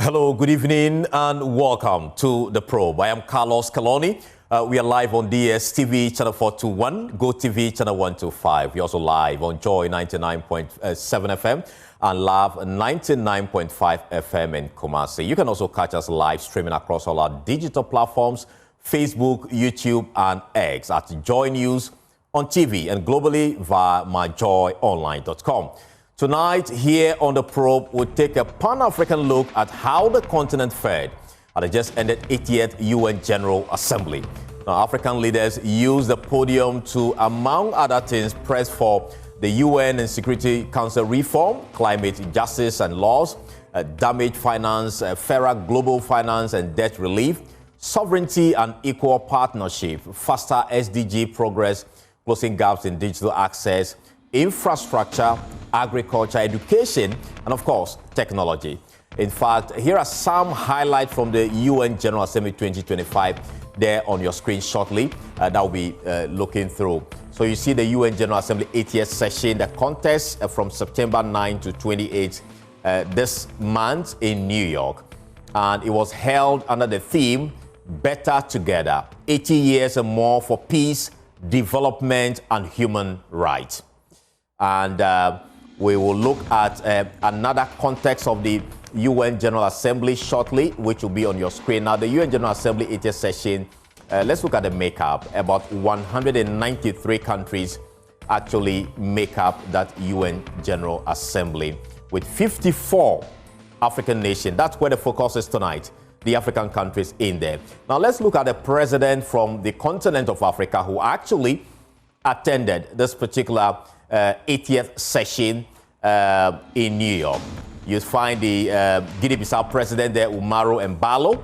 Hello, good evening, and welcome to The Probe. I am Carlos Caloni. We are live on DSTV channel 421, GoTV channel 125. We're also live on Joy 99.7 FM and Love 99.5 FM in Kumasi. You can also catch us live streaming across all our digital platforms, Facebook, YouTube, and X at Joy News on TV and globally via myjoyonline.com. Tonight, here on The Probe, we'll take a Pan-African look at how the continent fared at the just ended 80th UN General Assembly. Now, African leaders used the podium to, among other things, press for the UN and Security Council reform, climate justice and laws, damage finance, fairer global finance and debt relief, sovereignty and equal partnership, faster SDG progress, closing gaps in digital access, infrastructure, agriculture, education, and of course, technology. In fact, here are some highlights from the UN General Assembly 2025 there on your screen shortly that we'll be looking through. So you see the UN General Assembly 80th session, the contest from September 9 to 28 this month in New York. And it was held under the theme, Better Together, 80 years and more for peace, development, and human rights. And we will look at another context of the UN General Assembly shortly, which will be on your screen. Now, the UN General Assembly 80th session, let's look at the makeup. About 193 countries actually make up that UN General Assembly, with 54 African nations. That's where the focus is tonight, the African countries in there. Now, let's look at the president from the continent of Africa who actually attended this particular 80th session in New York. You find the Guinea-Bissau president there, Umaru Embalo.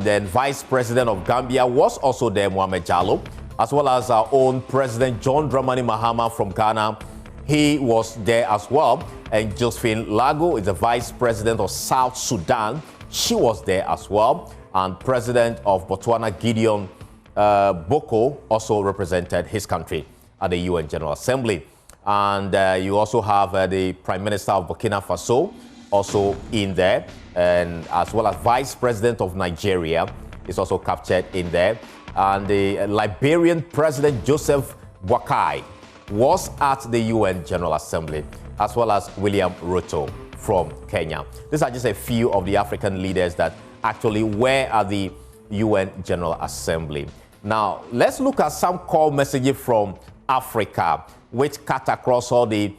Then Vice President of Gambia was also there, Mohamed Jallow, as well as our own President John Dramani Mahama from Ghana. He was there as well. And Josephine Lago is the Vice President of South Sudan. She was there as well. And President of Botswana, Gideon Boko, also represented his country at the UN General Assembly. And you also have the Prime Minister of Burkina Faso also in there, and as well as Vice President of Nigeria is also captured in there. And the Liberian President Joseph Boakai was at the UN General Assembly, as well as William Ruto from Kenya. These are just a few of the African leaders that actually were at the UN General Assembly. Now, let's look at some core messages from Africa, which cut across all the,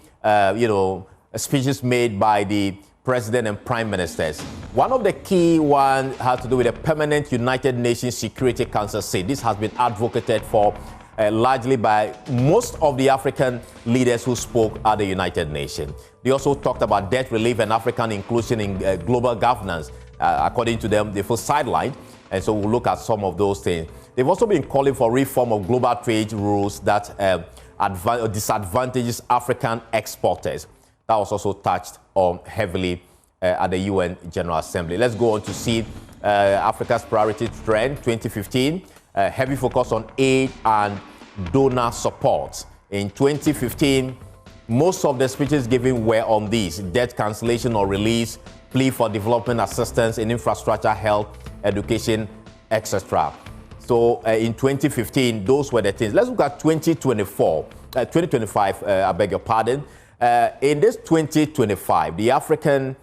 speeches made by the president and prime ministers. One of the key ones had to do with the permanent United Nations Security Council seat. This has been advocated for largely by most of the African leaders who spoke at the United Nations. They also talked about debt relief and African inclusion in global governance. According to them, they feel sidelined, and so we'll look at some of those things. They've also been calling for reform of global trade rules that disadvantages African exporters. That was also touched on heavily at the UN General Assembly. Let's go on to see Africa's priority trend 2015. Heavy focus on aid and donor support. In 2015, most of the speeches given were on these: debt cancellation or release, plea for development assistance in infrastructure, health, education, etc. So in 2015, those were the things. Let's look at 2025, I beg your pardon. In this 2025, the African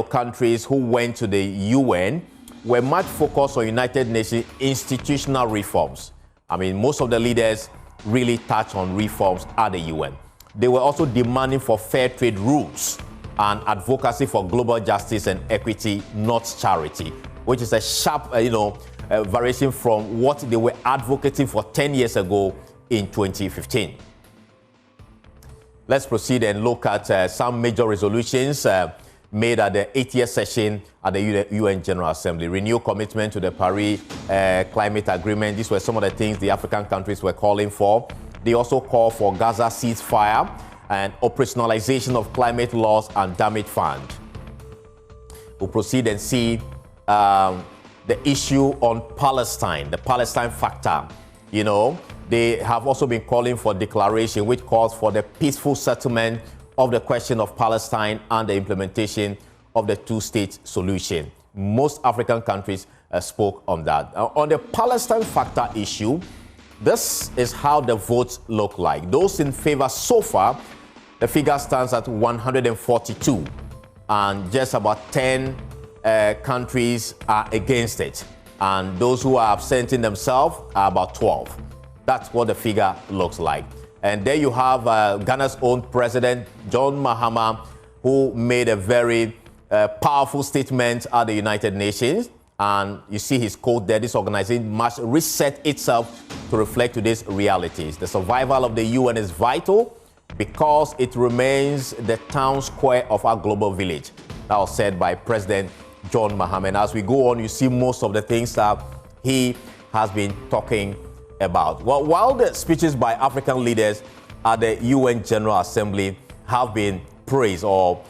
countries who went to the UN were much focused on United Nations institutional reforms. I mean, most of the leaders really touched on reforms at the UN. They were also demanding for fair trade rules and advocacy for global justice and equity, not charity, which is a sharp, variation from what they were advocating for 10 years ago in 2015. Let's proceed and look at some major resolutions made at the 80th session at the UN General Assembly. Renew commitment to the Paris Climate Agreement. These were some of the things the African countries were calling for. They also call for Gaza ceasefire and operationalization of climate laws and damage fund. We'll proceed and see the issue on Palestine, the Palestine factor. They have also been calling for a declaration which calls for the peaceful settlement of the question of Palestine and the implementation of the two-state solution. Most African countries spoke on that. On the Palestine factor issue, this is how the votes look like. Those in favor so far, the figure stands at 142, and just about 10 countries are against it. And those who are absenting themselves are about 12. That's what the figure looks like. And there you have Ghana's own president, John Mahama, who made a very powerful statement at the United Nations. And you see his quote there: this organization must reset itself to reflect today's realities. The survival of the UN is vital because it remains the town square of our global village. That was said by President John Mahama. And as we go on, you see most of the things that he has been talking about. Well, while the speeches by African leaders at the UN General Assembly have been praised or,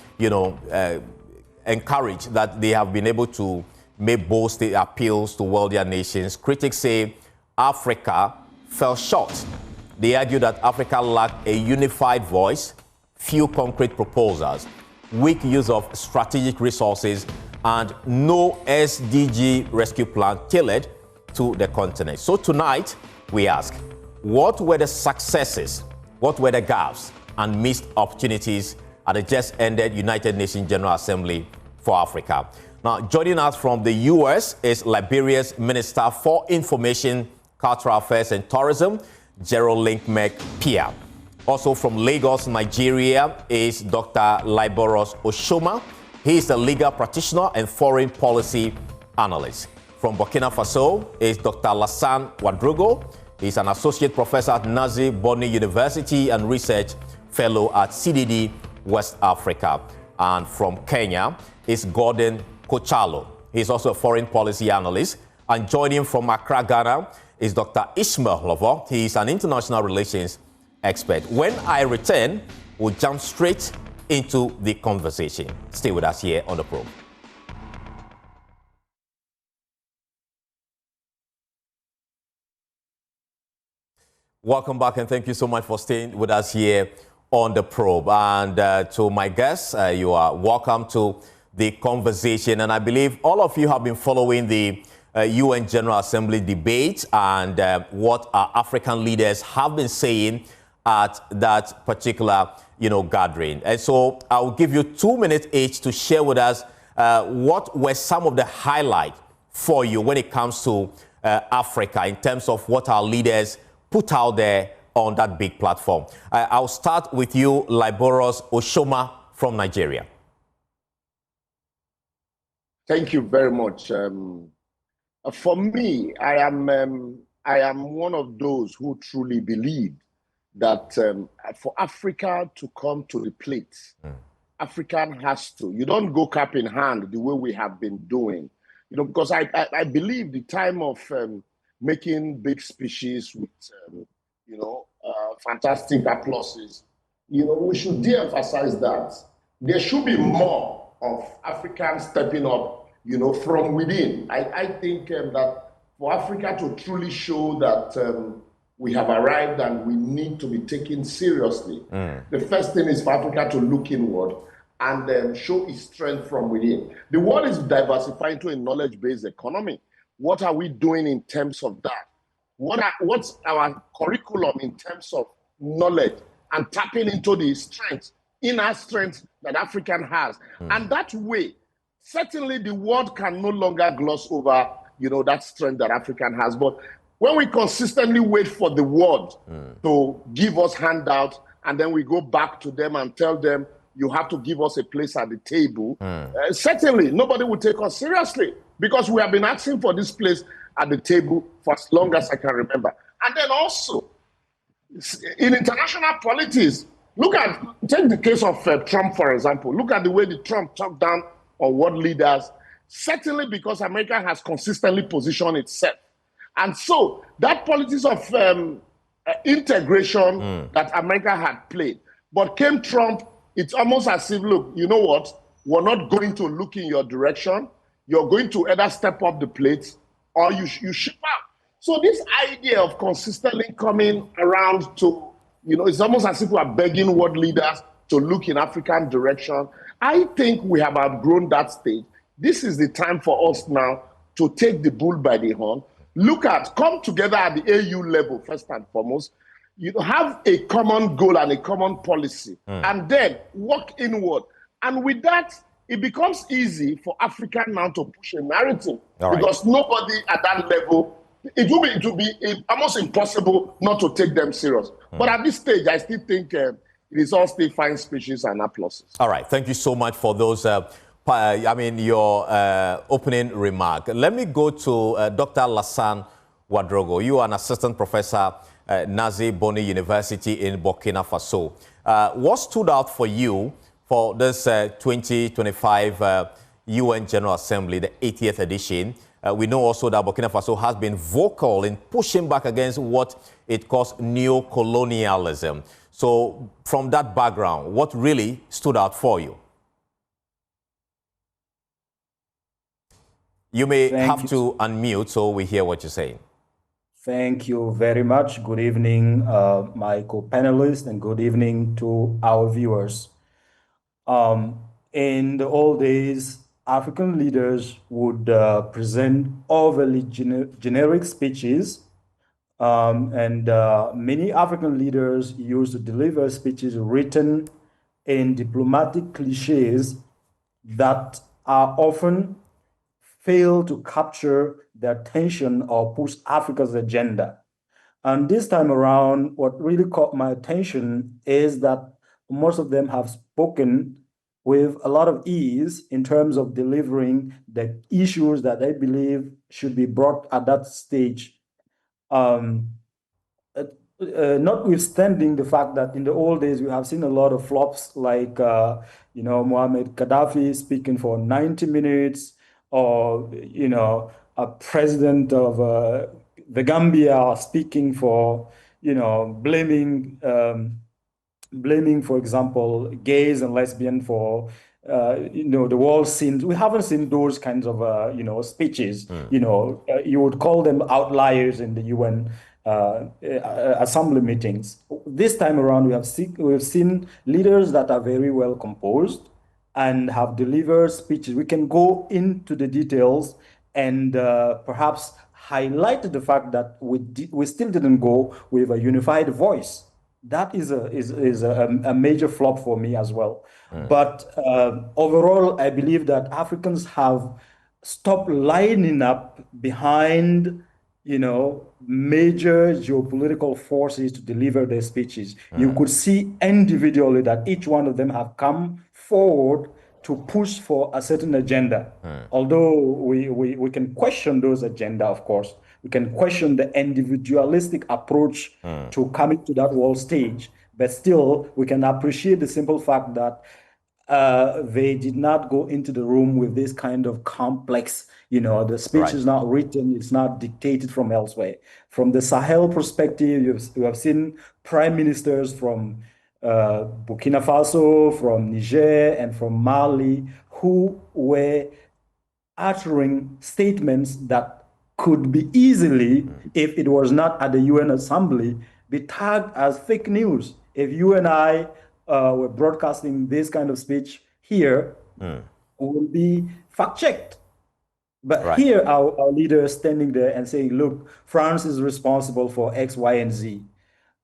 encouraged that they have been able to make bold state appeals to wealthier nations, critics say Africa fell short. They argue that Africa lacked a unified voice, few concrete proposals, weak use of strategic resources, and no SDG rescue plan tailored to the continent. So tonight, we ask, what were the successes, what were the gaps and missed opportunities at the just ended United Nations General Assembly for Africa? Now, joining us from the U.S. is Liberia's Minister for Information, Cultural Affairs and Tourism, Gerald Linkmek-Pia. Also from Lagos, Nigeria is Dr. Liboros Oshoma. He is a legal practitioner and foreign policy analyst. From Burkina Faso is Dr. Lassane Ouedraogo. He's an associate professor at Nazi Boni University and research fellow at CDD West Africa. And from Kenya is Gordon Kochalo. He's also a foreign policy analyst. And joining from Accra, Ghana is Dr. Ishmael Lovo. He is an international relations expert. When I return, we'll jump straight into the conversation. Stay with us here on The Probe. Welcome back, and thank you so much for staying with us here on The Probe. And to my guests, you are welcome to the conversation. And I believe all of you have been following the UN General Assembly debate and what our African leaders have been saying at that particular, gathering. And so I'll give you 2 minutes each to share with us what were some of the highlights for you when it comes to Africa in terms of what our leaders put out there on that big platform. I'll start with you, Liboros Oshoma from Nigeria. Thank you very much. For me, I am one of those who truly believe that for Africa to come to the plate, African has to. You don't go cap in hand the way we have been doing, because I believe the time of making big speeches with, fantastic applauses, we should de-emphasize that. There should be more of Africans stepping up, from within. I think that for Africa to truly show that we have arrived and we need to be taken seriously, the first thing is for Africa to look inward and show its strength from within. The world is diversifying to a knowledge-based economy. What are we doing in terms of that? What's our curriculum in terms of knowledge and tapping into the strengths, inner strength that African has? And that way, certainly the world can no longer gloss over, that strength that African has. But when we consistently wait for the world to give us handouts, and then we go back to them and tell them, you have to give us a place at the table, certainly nobody will take us seriously, because we have been asking for this place at the table for as long as I can remember. And then also, in international politics, take the case of Trump, for example. Look at the way the Trump talked down on world leaders, certainly because America has consistently positioned itself. And so that politics of integration that America had played, but came Trump, it's almost as if, look, you know what? We're not going to look in your direction. You're going to either step up the plate or you ship out. So this idea of consistently coming around to, it's almost as if we are begging world leaders to look in African direction. I think we have outgrown that stage. This is the time for us now to take the bull by the horn. Come together at the AU level, first and foremost. You have a common goal and a common policy, and then work inward. And with that, it becomes easy for Africa now to push a narrative because nobody at that level, it will be almost impossible not to take them serious. But at this stage, I still think it is all still fine speeches and applauses. All right. Thank you so much for those, your opening remark. Let me go to Dr. Lassane Ouedraogo. You are an assistant professor at Nazi Boni University in Burkina Faso. What stood out for you for this 2025 UN General Assembly, the 80th edition? We know also that Burkina Faso has been vocal in pushing back against what it calls neo-colonialism. So from that background, what really stood out for you? You may have to unmute so we hear what you're saying. Thank you very much. Good evening, my co-panelists, and good evening to our viewers. In the old days, African leaders would present overly generic speeches, and many African leaders used to deliver speeches written in diplomatic cliches that are often fail to capture the attention or push Africa's agenda. And this time around, what really caught my attention is that most of them have spoken with a lot of ease in terms of delivering the issues that they believe should be brought at that stage. Notwithstanding the fact that in the old days we have seen a lot of flops like, Mohammed Gaddafi speaking for 90 minutes, or, a president of the Gambia speaking for, blaming, for example, gays and lesbians for, the world scenes. We haven't seen those kinds of, speeches. You would call them outliers in the UN assembly meetings. This time around, we have seen leaders that are very well composed and have delivered speeches. We can go into the details and perhaps highlight the fact that we still didn't go with a unified voice. That is a major flop for me as well. But overall, I believe that Africans have stopped lining up behind, major geopolitical forces to deliver their speeches. You could see individually that each one of them have come forward to push for a certain agenda. Although we can question those agenda, of course. We can question the individualistic approach to coming to that world stage. But still, we can appreciate the simple fact that they did not go into the room with this kind of complex, the speech is not written, it's not dictated from elsewhere. From the Sahel perspective, you have seen prime ministers from Burkina Faso, from Niger, and from Mali, who were uttering statements that could be easily, if it was not at the UN Assembly, be tagged as fake news. If you and I were broadcasting this kind of speech here, we will be fact-checked. But here, our leaders standing there and saying, look, France is responsible for X, Y, and Z.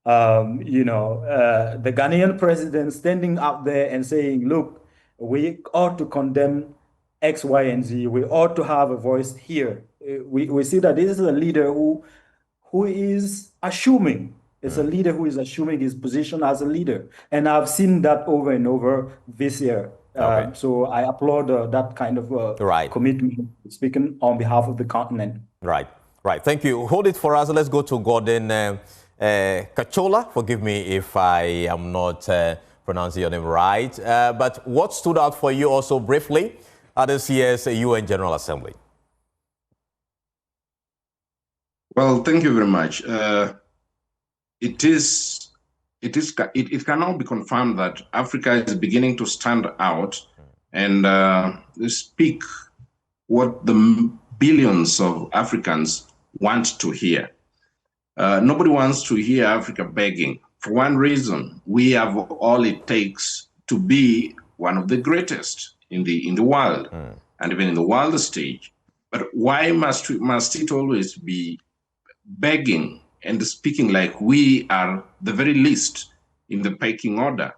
The Ghanaian president standing up there and saying, look, we ought to condemn X, Y, and Z. We ought to have a voice here. We see that this is a leader who is assuming. It's a leader who is assuming his position as a leader. And I've seen that over and over this year. So I applaud that kind of commitment, speaking on behalf of the continent. Right. Thank you. Hold it for us. Let's go to Gordon Kachola. Forgive me if I am not pronouncing your name right. But what stood out for you also briefly at this year's UN General Assembly? Well, thank you very much. It cannot be confirmed that Africa is beginning to stand out and speak what the billions of Africans want to hear. Nobody wants to hear Africa begging. For one reason, we have all it takes to be one of the greatest in the world, and even in the world stage. But why must it always be begging and speaking like we are the very least in the pecking order?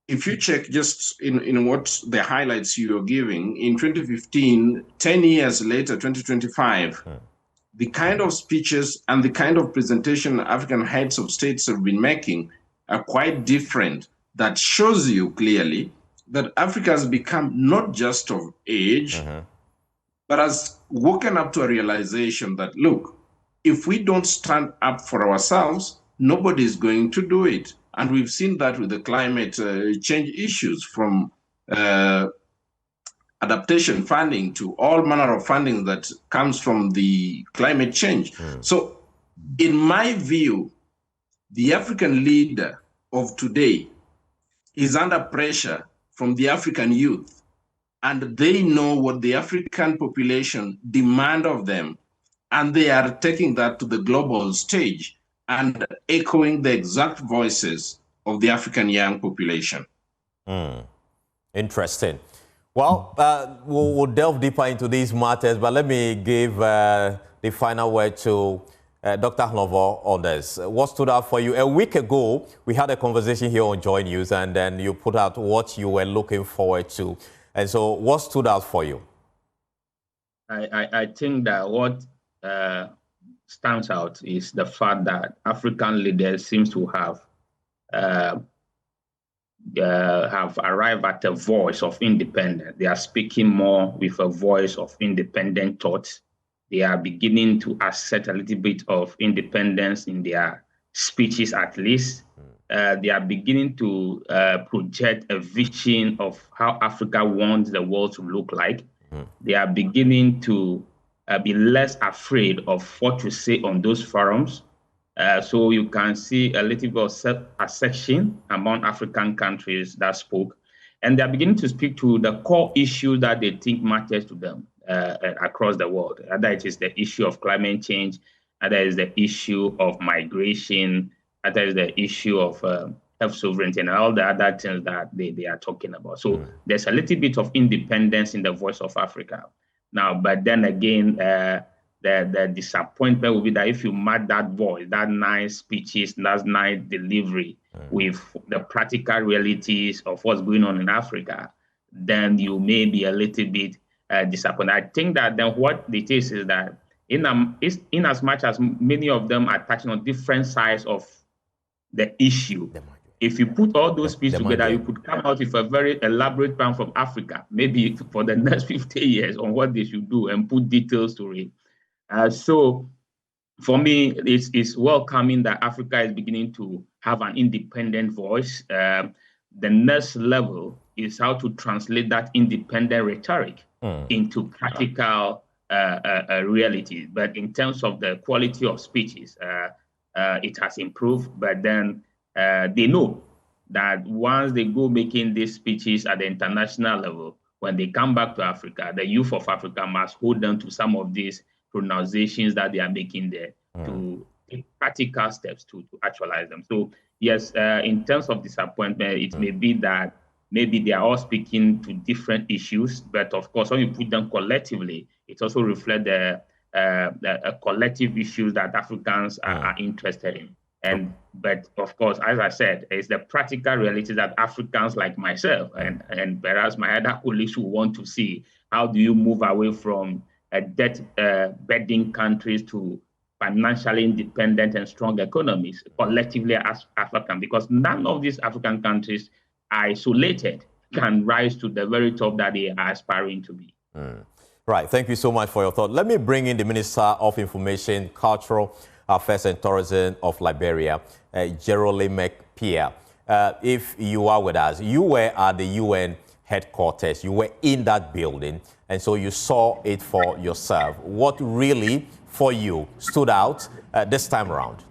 If you check just in what the highlights you're giving, in 2015, 10 years later, 2025, the kind of speeches and the kind of presentation African heads of states have been making are quite different. That shows you clearly that Africa has become not just of age, but has woken up to a realization that, look, if we don't stand up for ourselves, nobody is going to do it. And we've seen that with the climate change issues, from adaptation funding to all manner of funding that comes from the climate change. So in my view, the African leader of today is under pressure from the African youth, and they know what the African population demand of them, and they are taking that to the global stage and echoing the exact voices of the African young population. Interesting. Well, we'll delve deeper into these matters, but let me give the final word to Dr. Hlovo on this. What stood out for you? A week ago, we had a conversation here on Joy News, and then you put out what you were looking forward to. And so what stood out for you? I think that what stands out is the fact that African leaders seems to have arrived at a voice of independence. They are speaking more with a voice of independent thought. They are beginning to assert a little bit of independence in their speeches, at least. They are beginning to project a vision of how Africa wants the world to look like. They are beginning to be less afraid of what to say on those forums. So you can see a little bit of self-assertion among African countries that spoke. And they're beginning to speak to the core issue that they think matters to them across the world. Either it is the issue of climate change, either it is the issue of migration, either it is the issue of health sovereignty, and all the other things that they are talking about. So there's a little bit of independence in the voice of Africa. Now, but then again, the disappointment will be that if you match that voice, that nice speeches, that nice delivery with the practical realities of what's going on in Africa, then you may be a little bit disappointed. I think that then what it is that in as much as many of them are touching on different sides of the issue, if you put all those pieces together, you could come out with a very elaborate plan from Africa, maybe for the next 50 years on what they should do and put details to it. So for me, it's welcoming that Africa is beginning to have an independent voice. The next level is how to translate that independent rhetoric into practical reality. But in terms of the quality of speeches, it has improved. But then they know that once they go making these speeches at the international level, when they come back to Africa, the youth of Africa must hold them to some of these pronunciations that they are making there to take practical steps to actualize them. So yes, in terms of disappointment, it may be that maybe they are all speaking to different issues, but of course, when you put them collectively, it also reflects the collective issues that Africans are interested in. But of course, as I said, it's the practical reality that Africans like myself and perhaps my other colleagues who want to see how do you move away from debt-bedding countries to financially independent and strong economies collectively as African, because none of these African countries are isolated, can rise to the very top that they are aspiring to be. Right. Thank you so much for your thought. Let me bring in the Minister of Information, Cultural Affairs and Tourism of Liberia, Jerole Pierre. If you are with us, you were at the UN headquarters, you were in that building, and so you saw it for yourself. What really, for you, stood out this time around?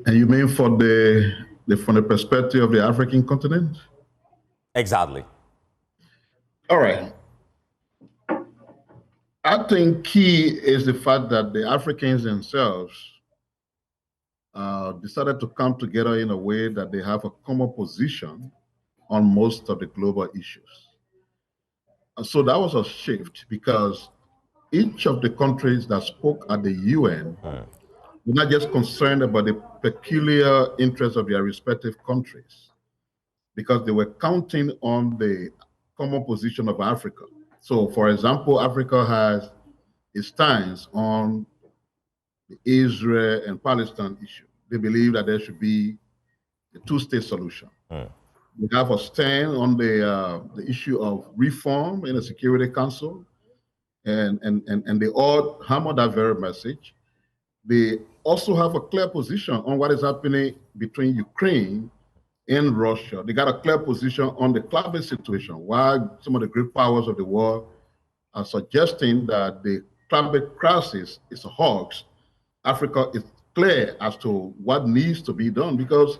And you mean from the perspective of the African continent? Exactly. All right. I think key is the fact that the Africans themselves decided to come together in a way that they have a common position on most of the global issues. And so that was a shift because each of the countries that spoke at the UN were not just concerned about the peculiar interests of their respective countries, because they were counting on the common position of Africa. So, for example, Africa has a stance on the Israel and Palestine issue. They believe that there should be a two-state solution. They have a stand on the issue of reform in the Security Council, and they all hammer that very message. They also have a clear position on what is happening between Ukraine and Russia. They got a clear position on the climate situation, while some of the great powers of the world are suggesting that the climate crisis is a hoax. Africa is clear as to what needs to be done, because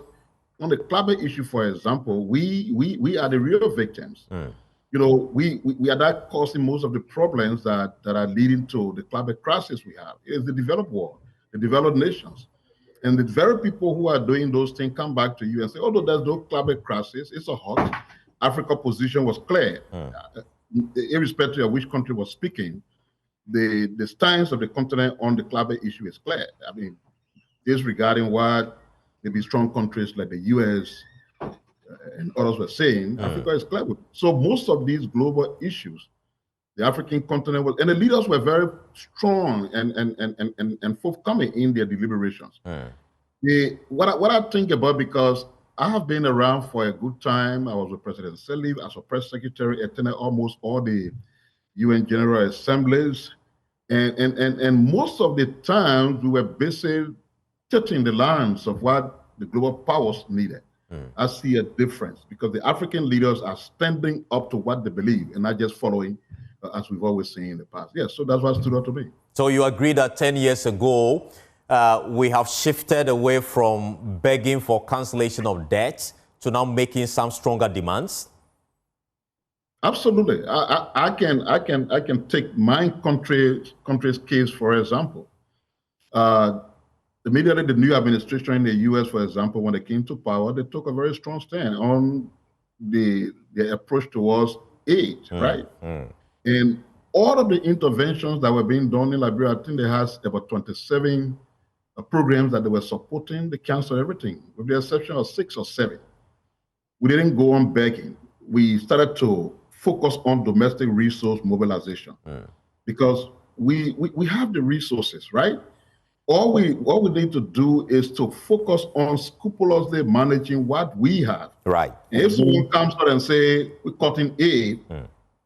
on the climate issue, for example, we are the real victims. You know, we are not causing most of the problems that are leading to the climate crisis we have. It's the developed world, the developed nations. And the very people who are doing those things come back to you and say, although there's no climate crisis, it's a hoax. Africa's position was clear. Irrespective of which country was speaking, the stance of the continent on the climate issue is clear. I mean, disregarding what maybe strong countries like the US and others were saying, Africa is clear. So most of these global issues, the African continent was, and the leaders were very strong and forthcoming in their deliberations. What I think about, because I have been around for a good time. I was with President Sirleaf as a press secretary, attended almost all the UN General Assemblies, and most of the time we were busy touching the lines of what the global powers needed. I see a difference because the African leaders are standing up to what they believe and not just following as we've always seen in the past. Yes, so that's what stood out to me. So you agree that 10 years ago, we have shifted away from begging for cancellation of debt to now making some stronger demands? Absolutely. I can take my country's case, for example. Immediately, the new administration in the US, for example, when they came to power, they took a very strong stand on the approach towards aid, right? And all of the interventions that were being done in Liberia, I think they had about 27 programs that they were supporting. They canceled everything, with the exception of 6 or 7. We didn't go on begging. We started to focus on domestic resource mobilization because we have the resources, right? All we need to do is to focus on scrupulously managing what we have. Right. And if someone comes out and say we're cutting aid,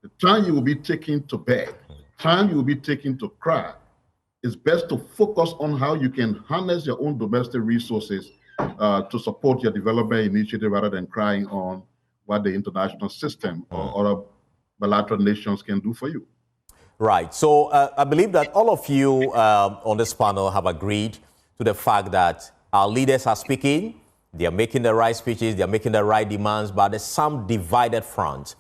the time you will be taking to beg, time you will be taking to cry, it's best to focus on how you can harness your own domestic resources to support your development initiative rather than crying on what the international system or other bilateral nations can do for you. Right. So I believe that all of you on this panel have agreed to the fact that our leaders are speaking, they are making the right speeches, they are making the right demands, but there's some divided front.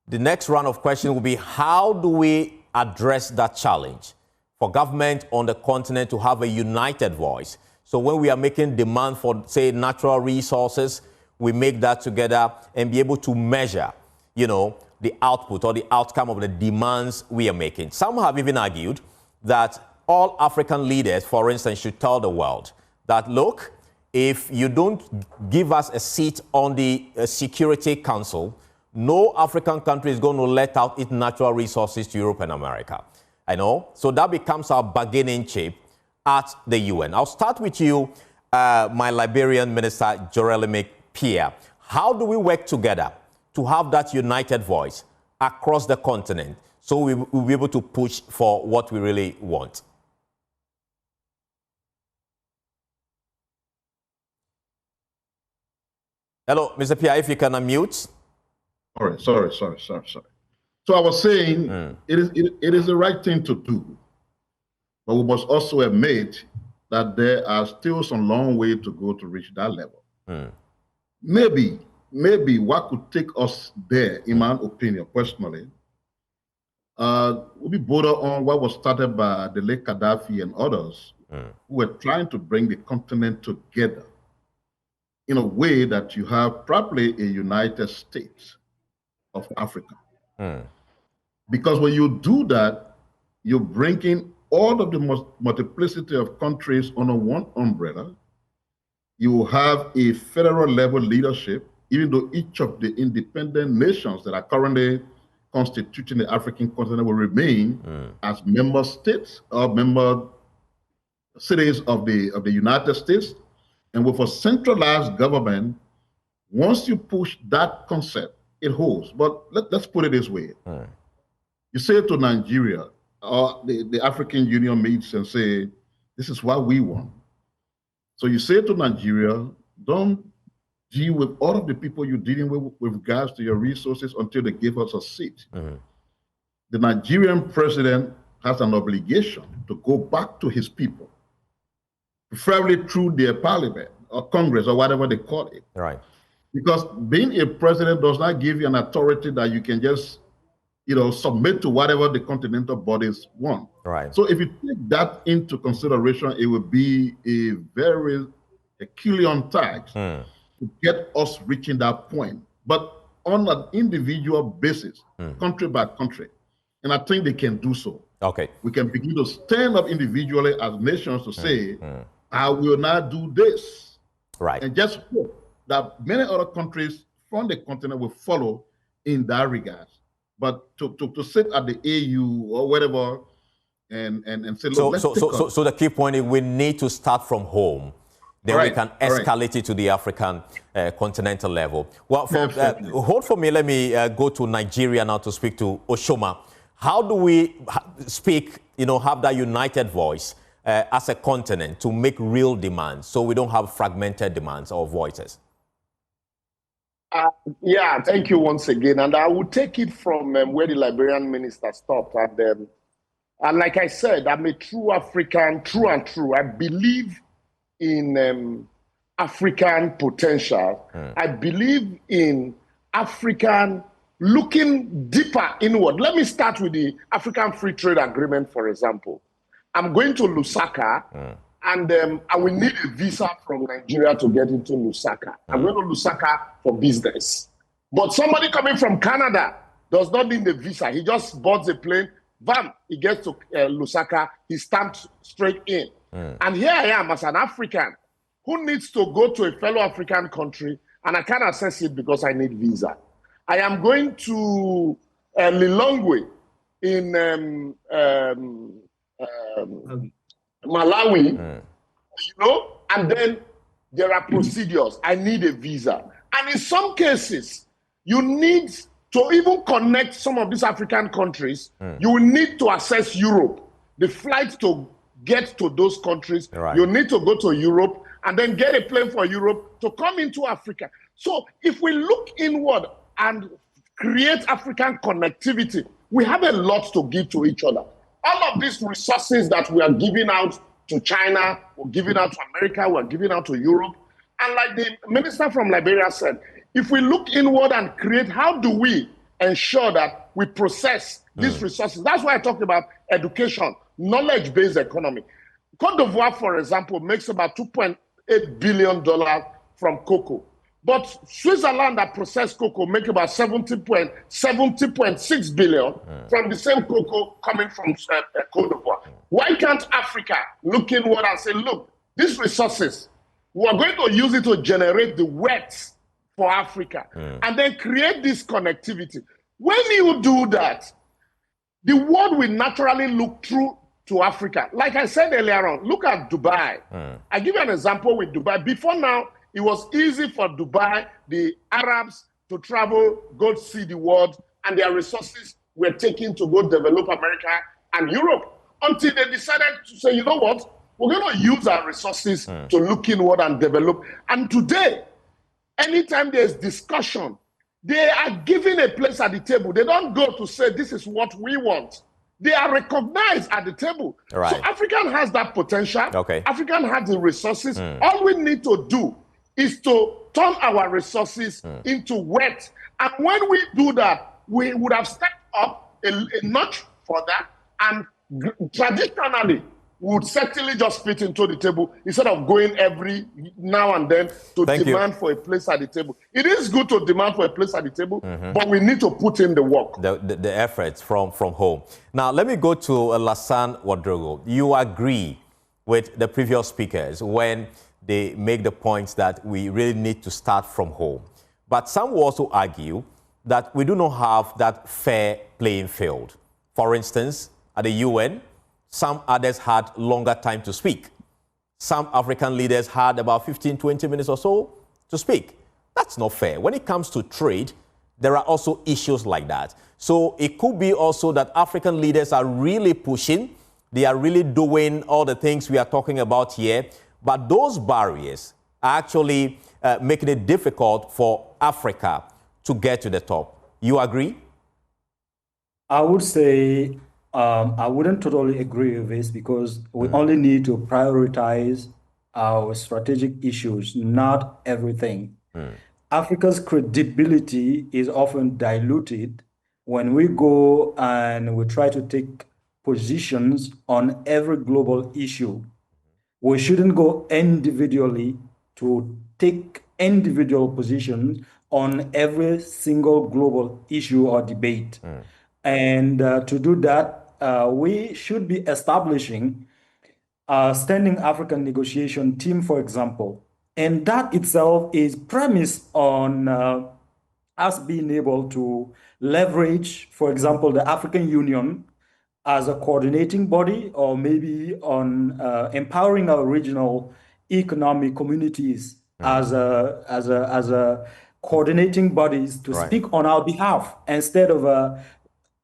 The next round of questions will be, how do we address that challenge for government on the continent to have a united voice? So when we are making demand for, say, natural resources, we make that together and be able to measure, you know, the output or the outcome of the demands we are making. Some have even argued that all African leaders, for instance, should tell the world that, look, if you don't give us a seat on the Security Council, no African country is going to let out its natural resources to Europe and America. I know. So that becomes our bargaining chip at the UN. I'll start with you, my Liberian Minister, Jeremy Pierre. How do we work together to have that united voice across the continent so we'll be able to push for what we really want? Hello, Mr. Pierre, if you can unmute. All right, sorry. So I was saying it is the right thing to do, but we must also admit that there are still some long way to go to reach that level. Maybe what could take us there, in my opinion, personally, would be border on what was started by the late Gaddafi and others who were trying to bring the continent together in a way that you have probably a United States of Africa. Because when you do that, you're bringing all of the multiplicity of countries under one umbrella. You will have a federal level leadership, even though each of the independent nations that are currently constituting the African continent will remain as member states or member cities of the United States. And with a centralized government, once you push that concept, it holds. But let's put it this way. You say to Nigeria, or the African Union meets and say, this is what we want. So you say to Nigeria, don't deal with all of the people you're dealing with regards to your resources until they give us a seat. The Nigerian president has an obligation to go back to his people, preferably through their parliament or Congress or whatever they call it. Right. Because being a president does not give you an authority that you can just, submit to whatever the continental bodies want. Right. So if you take that into consideration, it would be a very Herculean task to get us reaching that point. But on an individual basis, country by country, and I think they can do so. Okay. We can begin to stand up individually as nations to say, I will not do this. Right. And just hope that many other countries from the continent will follow in that regard. But to sit at the AU or whatever and say, look, so the key point is we need to start from home. Then we can escalate it to the African continental level. Well, hold for me. Let me go to Nigeria now to speak to Oshoma. How do we speak, have that united voice as a continent to make real demands so we don't have fragmented demands or voices? Yeah, thank you once again. And I will take it from where the Liberian minister stopped. And like I said, I'm a true African, true and true. I believe in African potential. I believe in African looking deeper inward. Let me start with the African Free Trade Agreement, for example. I'm going to Lusaka. And I will need a visa from Nigeria to get into Lusaka. I'm going to Lusaka for business. But somebody coming from Canada does not need a visa. He just boards a plane, bam, he gets to Lusaka, he stamped straight in. And here I am as an African who needs to go to a fellow African country, and I can't access it because I need visa. I am going to Lilongwe in Malawi, and then there are procedures. I need a visa. And in some cases, you need to even connect some of these African countries. You will need to access Europe. The flight to get to those countries, you need to go to Europe and then get a plane for Europe to come into Africa. So if we look inward and create African connectivity, we have a lot to give to each other. All of these resources that we are giving out to China, we're giving out to America, we're giving out to Europe. And like the minister from Liberia said, if we look inward and create, how do we ensure that we process these resources? That's why I talked about education, knowledge-based economy. Cote d'Ivoire, for example, makes about $2.8 billion from cocoa. But Switzerland that process cocoa make about 70.6 billion from the same cocoa coming from Cote d'Ivoire. Why can't Africa look inward and say, look, these resources, we're going to use it to generate the wealth for Africa and then create this connectivity. When you do that, the world will naturally look through to Africa. Like I said earlier on, look at Dubai. I give you an example with Dubai. Before now, it was easy for Dubai, the Arabs, to travel, go see the world, and their resources were taken to go develop America and Europe until they decided to say, you know what, we're going to use our resources to look inward and develop. And today, anytime there's discussion, they are given a place at the table. They don't go to say, this is what we want. They are recognized at the table. Right. So African has that potential. Okay. African has the resources. All we need to do is to turn our resources into wealth. And when we do that, we would have stepped up a notch for that. And traditionally, would certainly just fit into the table instead of going every now and then to demand for a place at the table. It is good to demand for a place at the table, but we need to put in the work. The efforts from home. Now, let me go to Lassane Ouedraogo. You agree with the previous speakers when they make the points that we really need to start from home. But some will also argue that we do not have that fair playing field. For instance, at the UN, some others had longer time to speak. Some African leaders had about 15, 20 minutes or so to speak. That's not fair. When it comes to trade, there are also issues like that. So it could be also that African leaders are really pushing. They are really doing all the things we are talking about here. But those barriers are actually making it difficult for Africa to get to the top. You agree? I would say I wouldn't totally agree with this because we only need to prioritize our strategic issues, not everything. Africa's credibility is often diluted when we go and we try to take positions on every global issue. We shouldn't go individually to take individual positions on every single global issue or debate. And to do that, we should be establishing a standing African negotiation team, for example. And that itself is premised on us being able to leverage, for example, the African Union as a coordinating body, or maybe on empowering our regional economic communities as a coordinating bodies to speak on our behalf instead of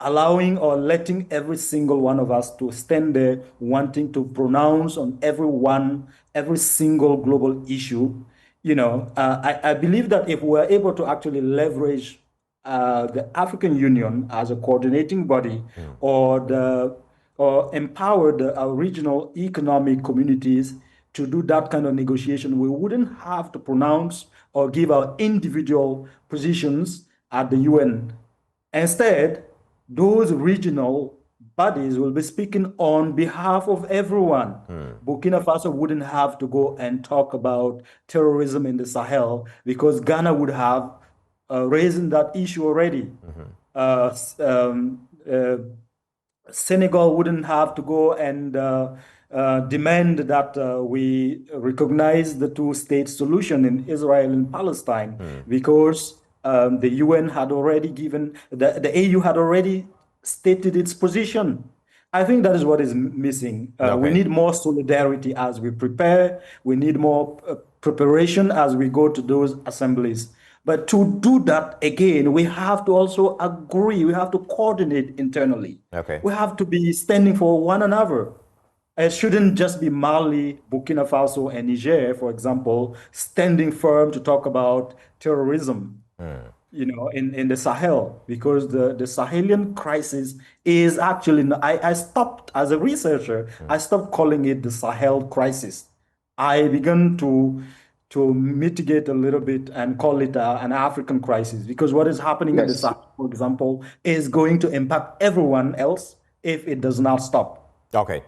allowing or letting every single one of us to stand there wanting to pronounce on every single global issue. I believe that if we're able to actually leverage the African Union as a coordinating body or empower our regional economic communities to do that kind of negotiation, we wouldn't have to pronounce or give our individual positions at the UN. Instead, those regional bodies will be speaking on behalf of everyone. Burkina Faso wouldn't have to go and talk about terrorism in the Sahel because Ghana would have raised that issue already. Senegal wouldn't have to go and demand that we recognize the two-state solution in Israel and Palestine because the UN had already given, the AU had already stated its position. I think that is what is missing. We need more solidarity as we prepare. We need more preparation as we go to those assemblies. But to do that, again, we have to also agree. We have to coordinate internally. We have to be standing for one another. It shouldn't just be Mali, Burkina Faso, and Niger, for example, standing firm to talk about terrorism. In the Sahel, because the Sahelian crisis is actually, I stopped, as a researcher, I stopped calling it the Sahel crisis. I began to mitigate a little bit and call it an African crisis, because what is happening in the Sahel, for example, is going to impact everyone else if it does not stop. Okay.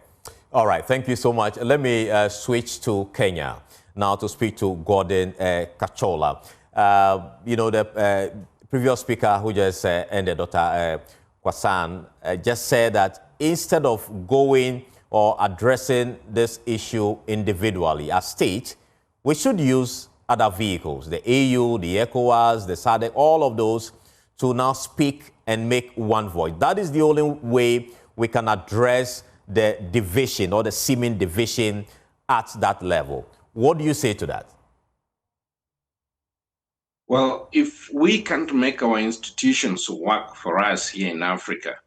All right. Thank you so much. Let me switch to Kenya now to speak to Gordon Kachola. The previous speaker who just ended, Dr. Kwasan, just said that instead of going or addressing this issue individually as state, we should use other vehicles, the AU, the ECOWAS, the SADC, all of those, to now speak and make one voice. That is the only way we can address the division or the seeming division at that level. What do you say to that? Well, if we can't make our institutions work for us here in Africa,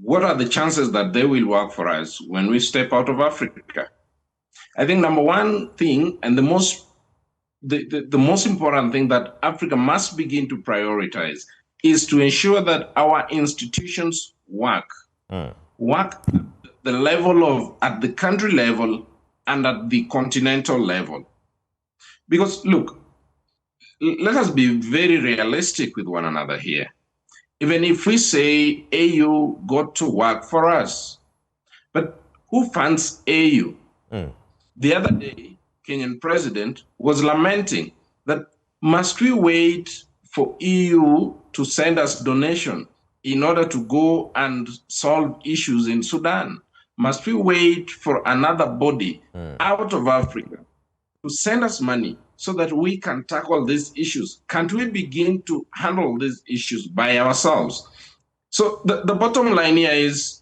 what are the chances that they will work for us when we step out of Africa? I think number one thing, and the most important thing that Africa must begin to prioritize, is to ensure that our institutions work. Work at the level of, at the country level and at the continental level. Because look, let us be very realistic with one another here. Even if we say AU got to work for us, but who funds AU? The other day, Kenyan president was lamenting that must we wait for EU to send us donation in order to go and solve issues in Sudan? Must we wait for another body out of Africa to send us money so that we can tackle these issues? Can't we begin to handle these issues by ourselves? So the bottom line here is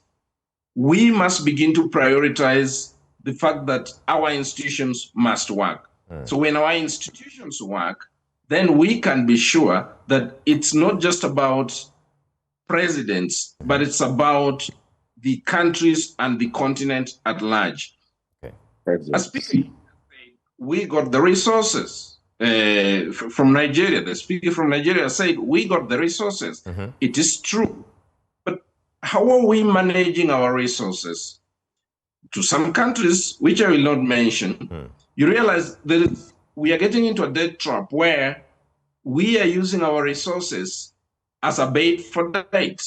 we must begin to prioritize the fact that our institutions must work. So when our institutions work, then we can be sure that it's not just about presidents, but it's about the countries and the continent at large. As speaker, we got the resources from Nigeria. The speaker from Nigeria said, we got the resources. It is true. But how are we managing our resources? To some countries, which I will not mention, you realize that we are getting into a debt trap where we are using our resources as a bait for debt.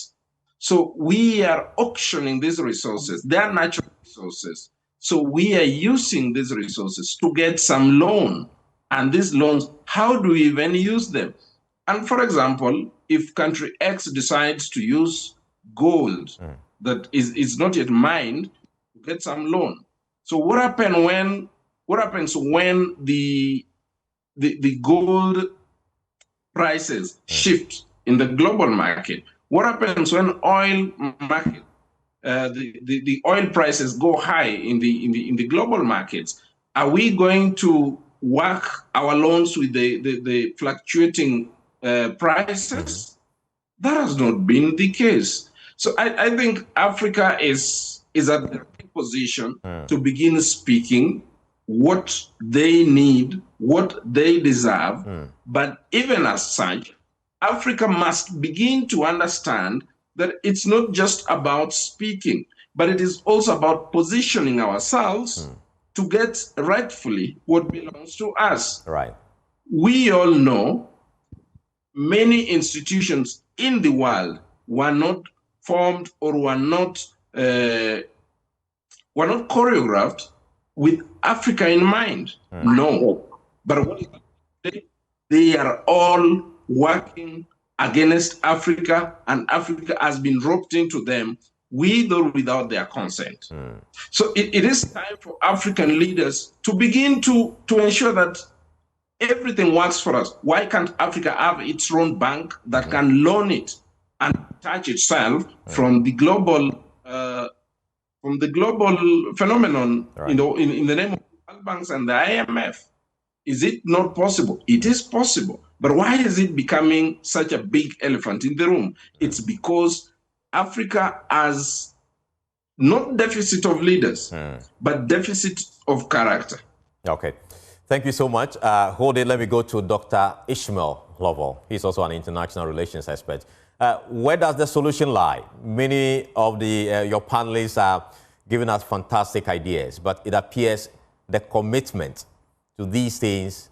So we are auctioning these resources. They are natural resources. So we are using these resources to get some loan. And these loans, how do we even use them? And for example, if country X decides to use gold that is not yet mined to get some loan. So what happens when the gold prices shift in the global market? What happens when oil market, the oil prices go high in the global markets? Are we going to work our loans with the fluctuating prices? That has not been the case. So I think Africa is at the right position to begin speaking what they need, what they deserve. But even as such, Africa must begin to understand that it's not just about speaking, but it is also about positioning ourselves to get rightfully what belongs to us. Right. We all know many institutions in the world were not formed or were not choreographed with Africa in mind. No. But what they are all working against Africa, and Africa has been roped into them with or without their consent. So it is time for African leaders to begin to ensure that everything works for us. Why can't Africa have its own bank that can loan it and detach itself from the global phenomenon, in the name of World Banks and the IMF? Is it not possible? It is possible. But why is it becoming such a big elephant in the room? It's because Africa has not deficit of leaders, but deficit of character. Okay. Thank you so much. Hold it. Let me go to Dr. Ishmael Lovell. He's also an international relations expert. Where does the solution lie? Many of your panelists are giving us fantastic ideas, but it appears the commitment to these things,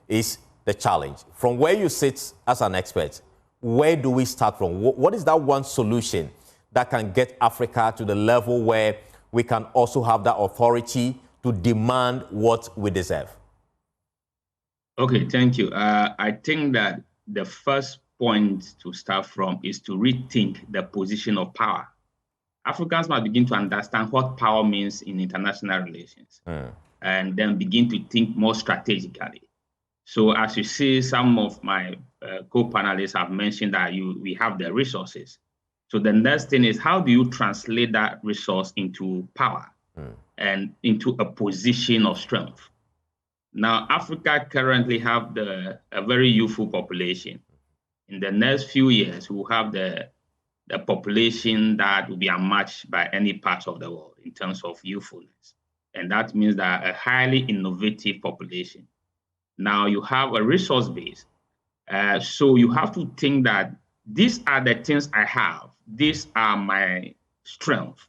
is the challenge. From where you sit as an expert, where do we start from? What is that one solution that can get Africa to the level where we can also have that authority to demand what we deserve? Okay, thank you. I think that the first point to start from is to rethink the position of power. Africans must begin to understand what power means in international relations, and then begin to think more strategically. So as you see, some of my co-panelists have mentioned that we have the resources. So the next thing is, how do you translate that resource into power and into a position of strength? Now, Africa currently have a very youthful population. In the next few years, we will have the population that will be unmatched by any part of the world in terms of youthfulness. And that means that a highly innovative population. Now you have a resource base. So you have to think that these are the things I have. These are my strengths.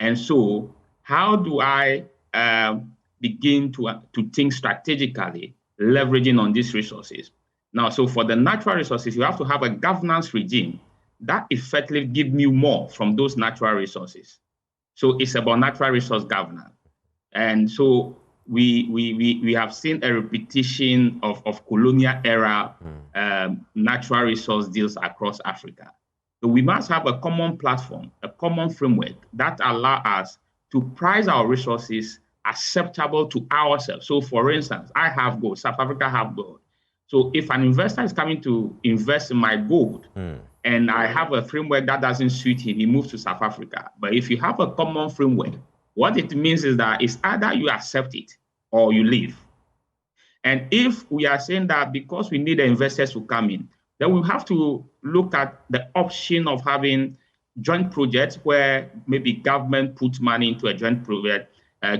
And so how do I begin to think strategically, leveraging on these resources? Now, so for the natural resources, you have to have a governance regime that effectively gives you more from those natural resources. So it's about natural resource governance. And so we have seen a repetition of colonial era natural resource deals across Africa. So we must have a common platform, a common framework that allow us to price our resources acceptable to ourselves. So for instance, I have gold, South Africa have gold. So if an investor is coming to invest in my gold and I have a framework that doesn't suit him, he moves to South Africa. But if you have a common framework, what it means is that it's either you accept it or you leave. And if we are saying that because we need the investors to come in, then we have to look at the option of having joint projects where maybe government puts money into a joint project,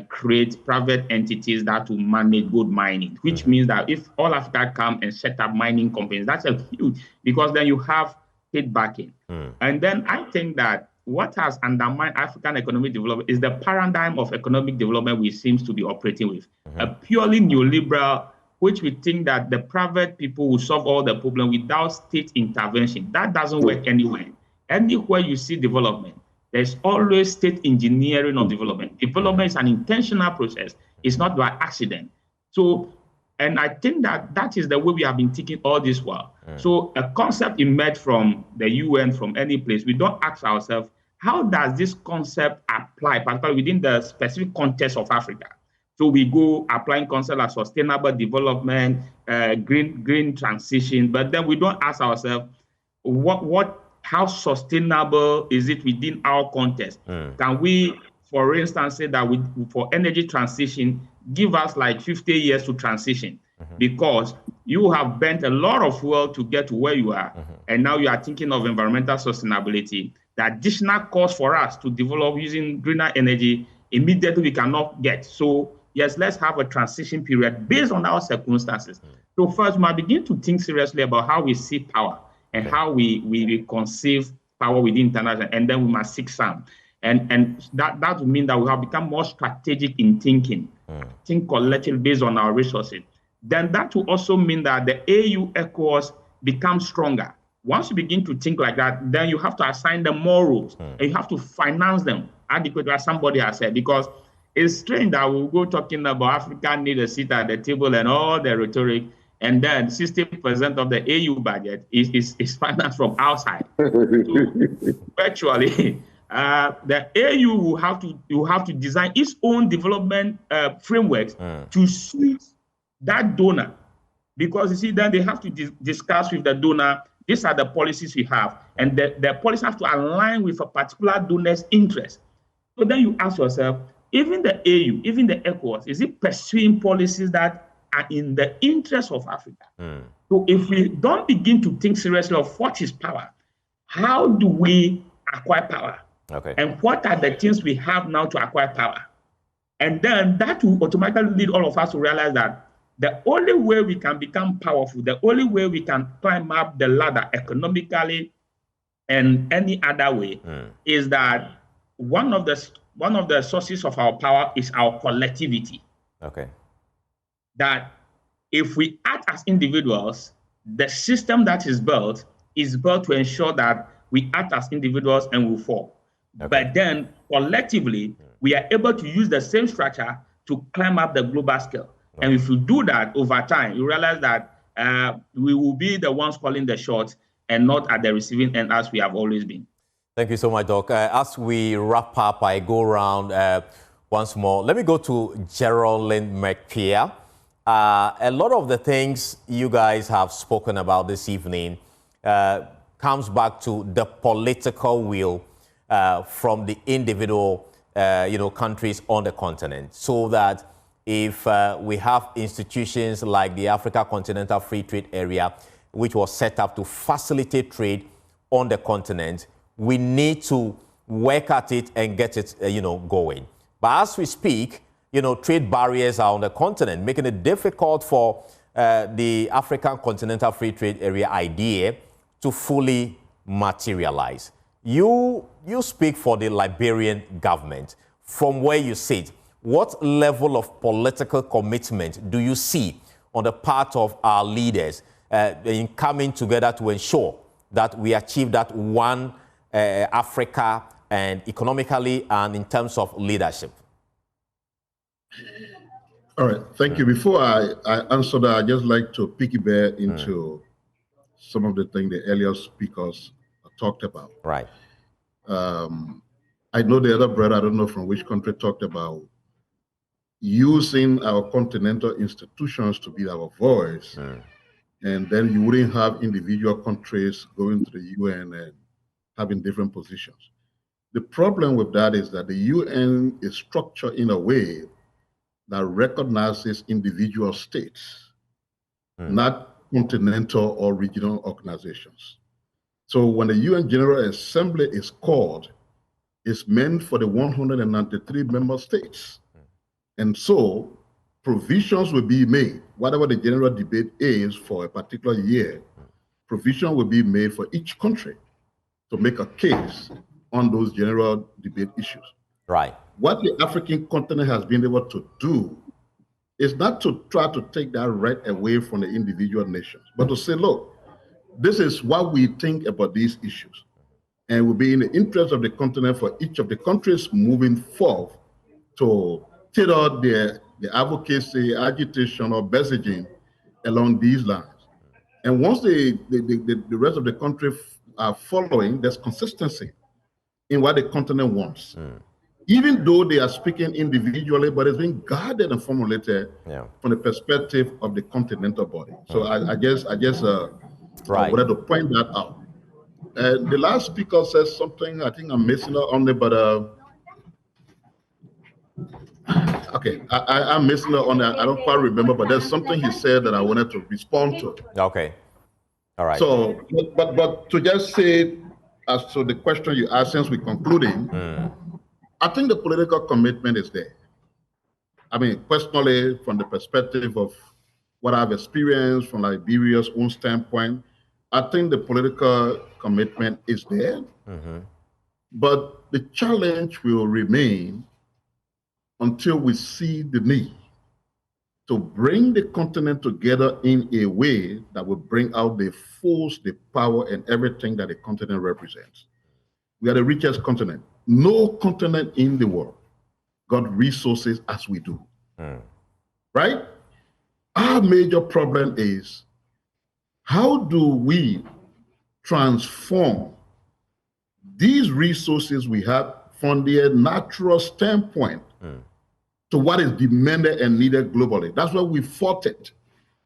create private entities that will manage gold mining, which means that if all Africa come and set up mining companies, that's a huge, because then you have state backing. And then I think that what has undermined African economic development is the paradigm of economic development we seem to be operating with, a purely neoliberal, which we think that the private people will solve all the problems without state intervention. That doesn't work anywhere. Anywhere you see development, there's always state engineering of development. Development is an intentional process. It's not by accident. So, and I think that that is the way we have been thinking all this while. So a concept emerged from the UN, from any place. We don't ask ourselves, how does this concept apply, particularly within the specific context of Africa? So we go applying concepts like sustainable development, green transition, but then we don't ask ourselves, how sustainable is it within our context? Can we, for instance, say that for energy transition, give us like 50 years to transition? Because you have burnt a lot of fuel to get to where you are, and now you are thinking of environmental sustainability. The additional cost for us to develop using greener energy, immediately we cannot get. So yes, let's have a transition period based on our circumstances. So first, we might begin to think seriously about how we see power and how we conceive power within international, and then we must seek some. And that would mean that we have become more strategic in thinking, think collectively based on our resources. Then that will also mean that the AU ECOWAS becomes stronger. Once you begin to think like that, then you have to assign them more roles, and you have to finance them adequately, as somebody has said, because it's strange that we'll go talking about Africa need a seat at the table and all the rhetoric, and then 60% of the AU budget is financed from outside. So virtually, the AU will have to design its own development frameworks to suit that donor, because you see, then they have to discuss with the donor. These are the policies we have, and the policies have to align with a particular donor's interest. So then you ask yourself, even the AU, even the ECOWAS, is it pursuing policies that are in the interest of Africa? So if we don't begin to think seriously of what is power, how do we acquire power? And what are the things we have now to acquire power? And then that will automatically lead all of us to realize that the only way we can become powerful, the only way we can climb up the ladder economically and any other way is that one of the sources of our power is our collectivity. That if we act as individuals, the system that is built to ensure that we act as individuals and will fall. But then collectively, we are able to use the same structure to climb up the global scale. And if you do that over time, you realize that we will be the ones calling the shots and not at the receiving end as we have always been. Thank you so much, Doc. As we wrap up, I go around once more. Let me go to Geraldine McPeer. A lot of the things you guys have spoken about this evening comes back to the political will from the individual countries on the continent, so that if we have institutions like the Africa Continental Free Trade Area, which was set up to facilitate trade on the continent, we need to work at it and get it, going. But as we speak, trade barriers are on the continent, making it difficult for the African Continental Free Trade Area idea to fully materialize. You speak for the Liberian government. From where you sit, what level of political commitment do you see on the part of our leaders in coming together to ensure that we achieve that one Africa and economically and in terms of leadership? All right, thank you. Before I answer that, I'd just like to piggyback into some of the things the earlier speakers talked about. Right. I know the other brother, I don't know from which country, talked about using our continental institutions to be our voice, and then you wouldn't have individual countries going to the UN and having different positions. The problem with that is that the UN is structured in a way that recognizes individual states, not continental or regional organizations. So when the UN General Assembly is called, it's meant for the 193 member states. And so provisions will be made, whatever the general debate is for a particular year, provision will be made for each country to make a case on those general debate issues. Right. What the African continent has been able to do is not to try to take that right away from the individual nations, but to say, look, this is what we think about these issues. And it will be in the interest of the continent for each of the countries moving forth to tailor the advocacy, agitation, or messaging along these lines. And once the rest of the country are following, there's consistency in what the continent wants. Even though they are speaking individually, but it's being guided and formulated from the perspective of the continental body. So I just wanted to point that out. The last speaker says something, I think I'm missing out on it, but okay, I'm missing out on it. I don't quite remember, but there's something he said that I wanted to respond to. Okay, all right. So, but to just say, as to the question you asked, since we're concluding, I think the political commitment is there. I mean, personally, from the perspective of what I've experienced from Liberia's own standpoint, I think the political commitment is there. But the challenge will remain until we see the need to bring the continent together in a way that will bring out the force, the power, and everything that the continent represents. We are the richest continent. No continent in the world got resources as we do. Right? Our major problem is, how do we transform these resources we have from their natural standpoint to what is demanded and needed globally? That's why we fought it.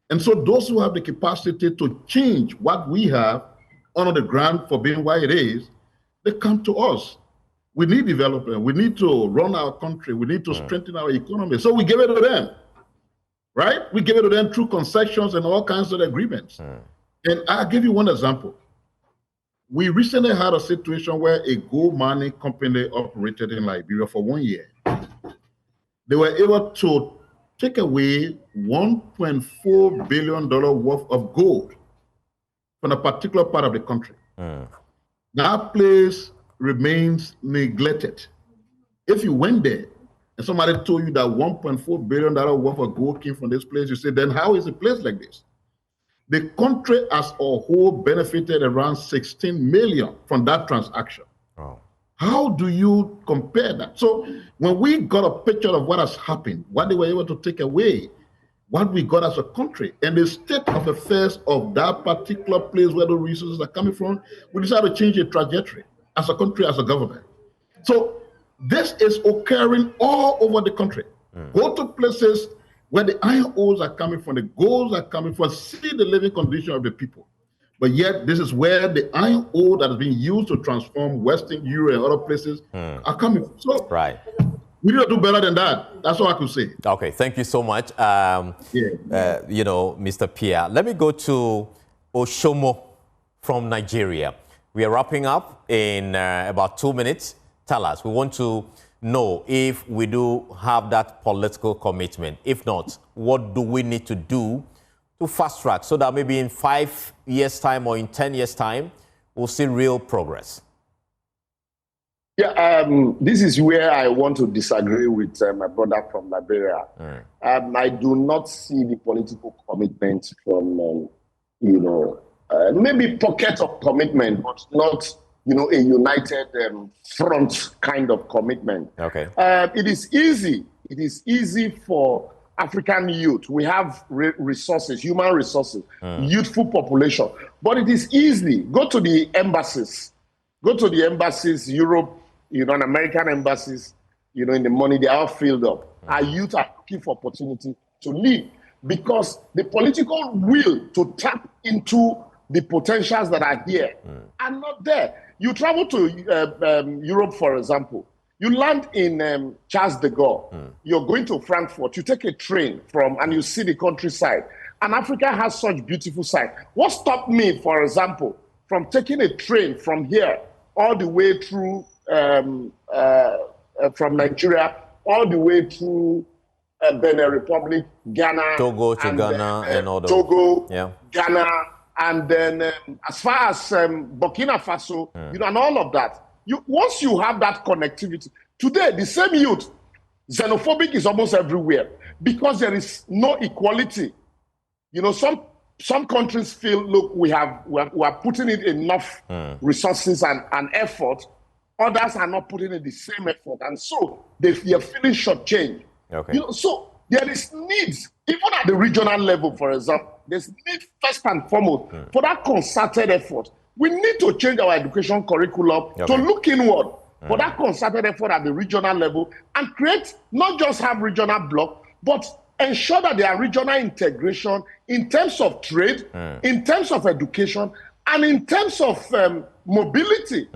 And so those who have the capacity to change what we have on the ground for being what it is, they come to us. We need development. We need to run our country. We need to strengthen our economy. So we give it to them, right? We give it to them through concessions and all kinds of agreements. And I'll give you one example. We recently had a situation where a gold mining company operated in Liberia for 1 year. They were able to take away $1.4 billion worth of gold from a particular part of the country. That place remains neglected. If you went there and somebody told you that $1.4 billion worth of gold came from this place, you say, then how is a place like this? The country as a whole benefited around 16 million from that transaction. How do you compare that? So when we got a picture of what has happened, what they were able to take away, what we got as a country, and the state of affairs of that particular place where the resources are coming from, we decided to change the trajectory as a country, as a government. So this is occurring all over the country. Go to places where the iron ores are coming from, the golds are coming from, see the living condition of the people. But yet, this is where the iron ore that is being used to transform Western Europe and other places are coming from. So we need to do better than that. That's all I can say. Okay, thank you so much. Mr. Pierre, let me go to Oshomo from Nigeria. We are wrapping up in about 2 minutes. Tell us, we want to know if we do have that political commitment. If not, what do we need to do to fast track so that maybe in 5 years' time or in 10 years' time, we'll see real progress? Yeah, this is where I want to disagree with my brother from Liberia. I do not see the political commitment from, maybe pockets of commitment, but not a united front kind of commitment. Okay. It is easy. It is easy for African youth. We have resources, human resources, youthful population, but it is easy. Go to the embassies. Go to the embassies, Europe, and American embassies, in the money, they are filled up. Our youth are looking for opportunity to live because the political will to tap into the potentials that are here are not there. You travel to Europe, for example, you land in Charles de Gaulle, you're going to Frankfurt, you take a train and you see the countryside. And Africa has such beautiful sights. What stopped me, for example, from taking a train from here all the way through from Nigeria, all the way through Benin Republic, Ghana, Togo to Ghana and all those. Togo, yeah. Ghana, and then as far as Burkina Faso, and all of that. Once you have that connectivity, today the same youth, xenophobic is almost everywhere because there is no equality. Some countries feel, look, we are putting in enough resources and effort. Others are not putting in the same effort, and so they are feeling shortchanged. Okay. So there is needs, even at the regional level, for example, there's need first and foremost for that concerted effort. We need to change our education curriculum to look inward for that concerted effort at the regional level and create, not just have regional block, but ensure that there are regional integration in terms of trade, in terms of education, and in terms of mobility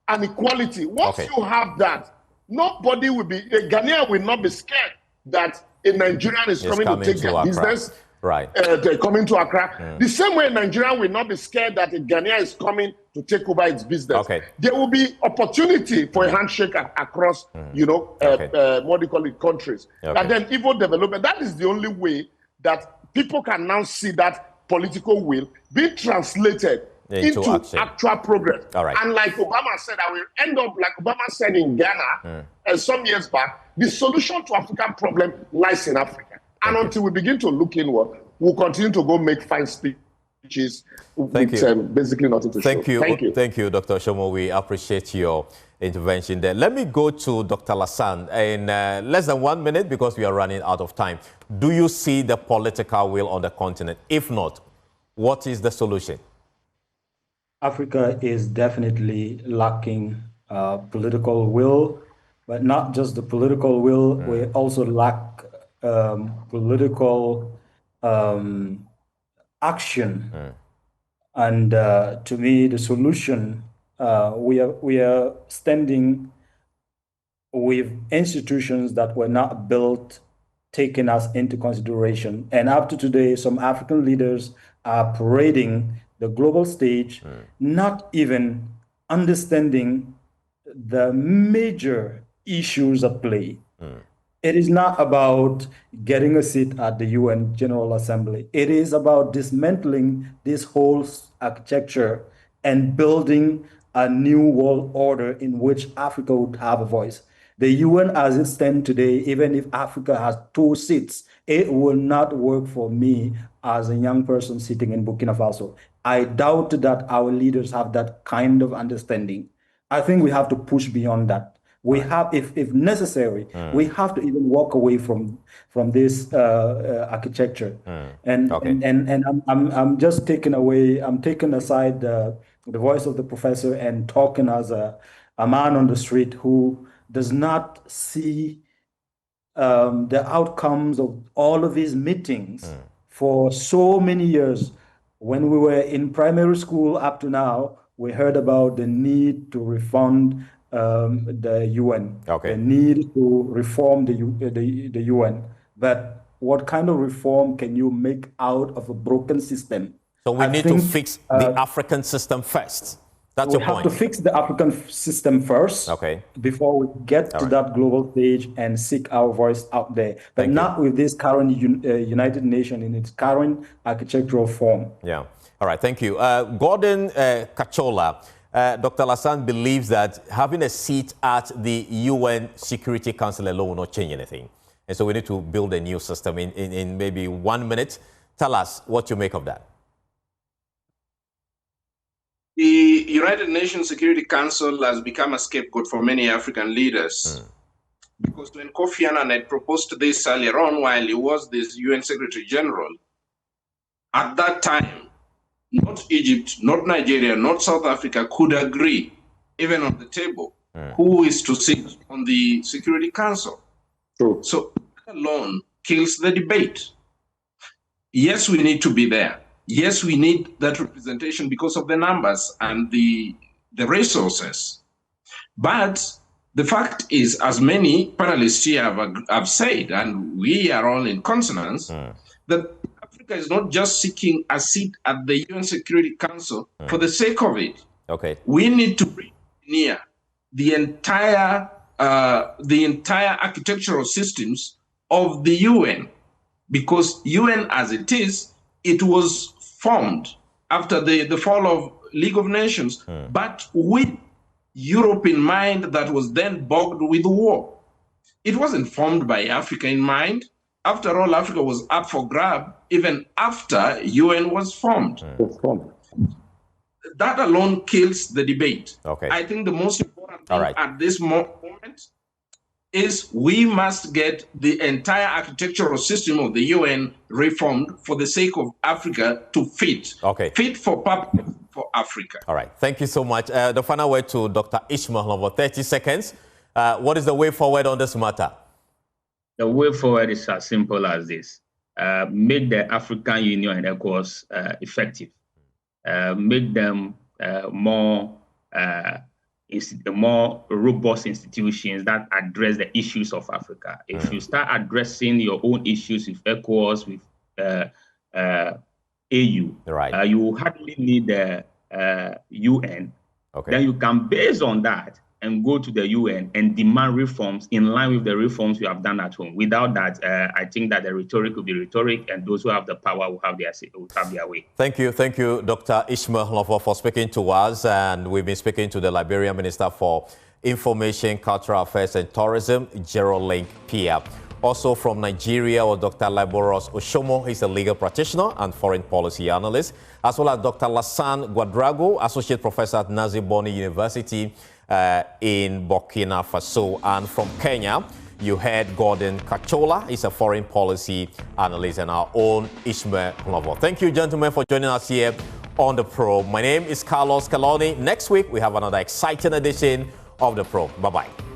and equality. Once you have that, nobody will be, a Ghanaian will not be scared that a Nigerian is coming to take their business. Right. They're coming to Accra. The same way Nigerian will not be scared that a Ghanaian is coming to take over its business. Okay. There will be opportunity for a handshake across, what do you call it, countries. And then even development. That is the only way that people can now see that political will be translated into actual progress. All right. And like Obama said, I will end up like Obama said in Ghana some years back, the solution to African problem lies in Africa. And until we begin to look inward, we'll continue to go make fine speeches with basically nothing to show. Thank you. Thank you, Dr. Shomo. We appreciate your intervention there. Let me go to Dr. Lassane in less than 1 minute because we are running out of time. Do you see the political will on the continent? If not, what is the solution? Africa is definitely lacking political will, but not just the political will, we also lack political action. And to me, the solution, we are standing with institutions that were not built, taking us into consideration. And up to today, some African leaders are parading the global stage, not even understanding the major issues at play. It is not about getting a seat at the UN General Assembly. It is about dismantling this whole architecture and building a new world order in which Africa would have a voice. The UN as it stands today, even if Africa has 2 seats, it will not work for me as a young person sitting in Burkina Faso. I doubt that our leaders have that kind of understanding. I think we have to push beyond that. We have, if necessary, we have to even walk away from this architecture. And I'm just taking away. I'm taking aside the voice of the professor and talking as a man on the street who does not see the outcomes of all of these meetings for so many years. When we were in primary school up to now, we heard about the need to refund the UN, the need to reform the UN. But what kind of reform can you make out of a broken system? So we need to fix the African system first. That's your point. We have to fix the African system first before we get to that global stage and seek our voice out there. But not with this current United Nations in its current architectural form. Yeah. All right. Thank you. Gordon Kachola. Dr. Lassane believes that having a seat at the UN Security Council alone will not change anything. And so we need to build a new system in maybe 1 minute. Tell us what you make of that. The United Nations Security Council has become a scapegoat for many African leaders. Because when Kofi Annan had proposed this earlier on while he was this UN Secretary General, at that time, not Egypt, not Nigeria, not South Africa could agree, even on the table, who is to sit on the Security Council. True. So that alone kills the debate. Yes, we need to be there. Yes, we need that representation because of the numbers and the resources. But the fact is, as many panelists here have said, and we are all in consonance, that Africa is not just seeking a seat at the UN Security Council for the sake of it. Okay. We need to bring near the entire architectural systems of the UN, because UN as it was formed after the fall of League of Nations, but with Europe in mind that was then bogged with war. It wasn't formed by Africa in mind. After all, Africa was up for grab even after UN was formed. That alone kills the debate. Okay. I think the most important thing right. at this moment is we must get the entire architectural system of the UN reformed for the sake of Africa to fit. Okay. Fit for purpose for Africa. All right. Thank you so much. The final word to Dr. Ishmael over 30 seconds. What is the way forward on this matter? The way forward is as simple as this. Make the African Union and ECOWAS effective. Make them more robust institutions that address the issues of Africa. If you start addressing your own issues with ECOWAS, with AU, right. You hardly need the UN. Okay. Then you can, based on that, and go to the UN and demand reforms in line with the reforms you have done at home. Without that, I think that the rhetoric will be rhetoric, and those who have the power will have their way. Thank you, Dr. Ishmael Lovo, for speaking to us. And we've been speaking to the Liberian Minister for Information, Cultural Affairs and Tourism, Gerald Link Pia. Also from Nigeria was Dr. Liboros Oshomo. He's a legal practitioner and foreign policy analyst, as well as Dr. Lassan Guadrago, Associate Professor at Nazi Boni University in Burkina Faso. And from Kenya, you heard Gordon Kachola. He's a foreign policy analyst, and our own Ishmael Lovo. Thank you, gentlemen, for joining us here on The Probe. My name is Carlos Caloni. Next week, we have another exciting edition of The Probe. Bye-bye.